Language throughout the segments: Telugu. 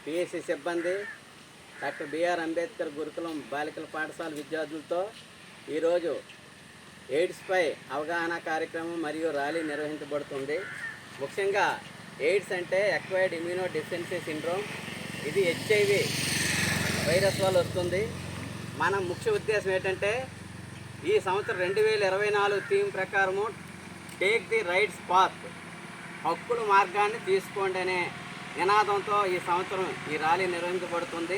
పిఎస్సి సిబ్బంది, డాక్టర్ బిఆర్ అంబేద్కర్ గురుకులం బాలికల పాఠశాల విద్యార్థులతో ఈరోజు ఎయిడ్స్పై అవగాహన కార్యక్రమం మరియు ర్యాలీ నిర్వహించబడుతుంది. ముఖ్యంగా ఎయిడ్స్ అంటే ఎక్వైర్డ్ ఇమ్యూనో డెఫిషియన్సీ సిండ్రోమ్. ఇది హెచ్ఐవి వైరస్ వల్ల వస్తుంది. మన ముఖ్య ఉద్దేశం ఏంటంటే ఈ సంవత్సరం 2024 థీమ్ ప్రకారము టేక్ ది రైట్స్ పాత్, హక్కుల మార్గాన్ని తీసుకోండి అనే నినాదంతో ఈ సంవత్సరం ఈ ర్యాలీ నిర్వహించబడుతుంది.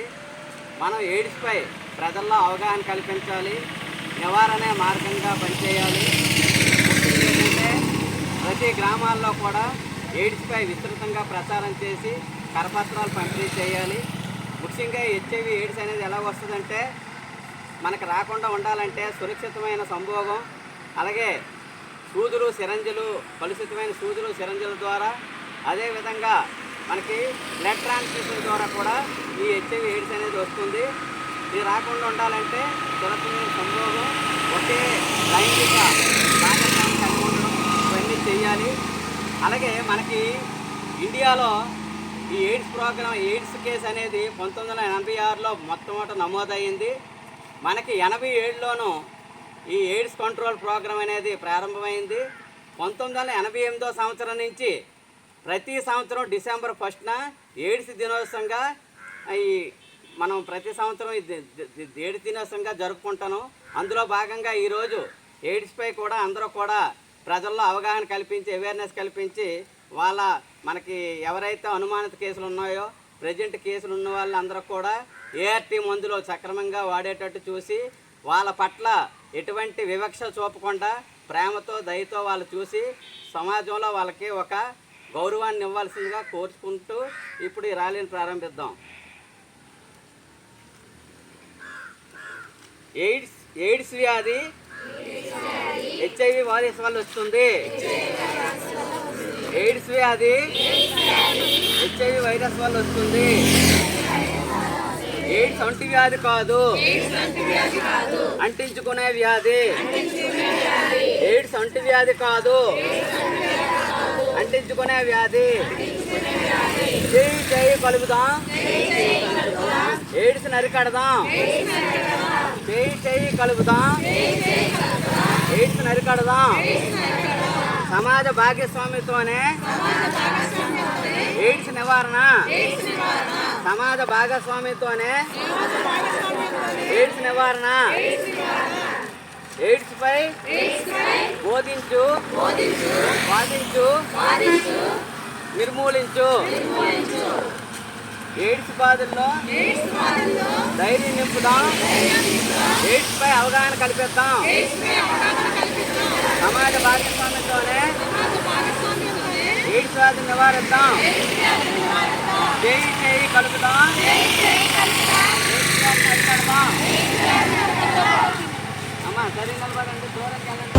మనం ఎయిడ్స్పై ప్రజల్లో అవగాహన కల్పించాలి, నివారణే మార్గంగా పనిచేయాలి. ఏంటంటే ప్రతి గ్రామాల్లో కూడా ఎయిడ్స్పై విస్తృతంగా ప్రచారం చేసి కరపత్రాలు పంపిణీ చేయాలి. ముఖ్యంగా హెచ్ఐవి ఎయిడ్స్ అనేది ఎలా వస్తుందంటే మనకు రాకుండా ఉండాలంటే సురక్షితమైన సంభోగం, అలాగే సూదులు సిరంజులు, కలుషితమైన సూదులు సిరంజుల ద్వారా, అదేవిధంగా మనకి బ్లడ్ ట్రాన్స్ఫ్యూషన్ ద్వారా కూడా ఈ హెచ్ఐవి ఎయిడ్స్ అనేది వస్తుంది. ఇది రాకుండా ఉండాలంటే సురక్షితమైన సంభోగం, ఒకే లైంగిక భాగస్వామ్యం కలిగి ఉండడం, ఇవన్నీ చేయాలి. అలాగే మనకి ఇండియాలో ఈ ఎయిడ్స్ ప్రోగ్రాం, ఎయిడ్స్ కేసు అనేది 1986లో మొట్టమొదట నమోదయ్యింది. మనకి 87లోనూ ఈ ఎయిడ్స్ కంట్రోల్ ప్రోగ్రాం అనేది ప్రారంభమైంది. 1988వ సంవత్సరం నుంచి ప్రతి సంవత్సరం డిసెంబర్ 1న ఎయిడ్స్ దినోత్సవంగా మనం ప్రతి సంవత్సరం ఎయిడ్స్ దినోత్సవంగా జరుపుకుంటాను. అందులో భాగంగా ఈరోజు ఎయిడ్స్పై కూడా అందరూ కూడా ప్రజల్లో అవగాహన కల్పించి, అవేర్నెస్ కల్పించి, మనకి ఎవరైతే అనుమానిత కేసులు ఉన్నాయో, ప్రజెంట్ కేసులు ఉన్న వాళ్ళందరూ కూడా ఏఆర్టీ మందులు సక్రమంగా వాడేటట్టు చూసి వాళ్ళ పట్ల ఎటువంటి వివక్ష చూపకుండా ప్రేమతో, దయతో వాళ్ళు చూసి సమాజంలో వాళ్ళకి ఒక గౌరవాన్ని ఇవ్వాల్సిందిగా కోరుకుంటూ ఇప్పుడు ఈ ర్యాలీని ప్రారంభిద్దాం. ఎయిడ్స్ వ్యాధి హెచ్ఐవి వైరస్ వల్ల వస్తుంది. ఎయిడ్స్ వ్యాధి హెచ్ఐవి వైరస్ వల్ల వస్తుంది. ఎయిడ్స్ అంటు వ్యాధి కాదు, అంటించుకునే వ్యాధి. ఎయిడ్స్ అంటు వ్యాధి కాదు, అంటించుకునే వ్యాధి. చేయి కలుపుదాం, ఎయిడ్స్ నరికడదాం. చేయి కలుపుదాం, ఎయిడ్స్ నరికడదాం. సమాజ భాగస్వామ్యంతోనే ఎయిడ్స్ నివారణ. సమాజ భాగస్వామ్యంతోనే ఎయిడ్స్ నివారణ. ఎయిడ్స్పై బోధించు, వాదించు, నిర్మూలించు. ఎయిడ్స్ బాధల్లో ధైర్యం నింపుదాం. ఎయిడ్స్పై అవగాహన కల్పిద్దాం. సమాజ భాగస్వామ్యంతోనే ఎయిడ్స్ వ్యాధిని నివారిద్దాం. చేయి కలుపుదాం, అమ్మా సరే నిలబడండి, దూరంకి వెళ్ళండి.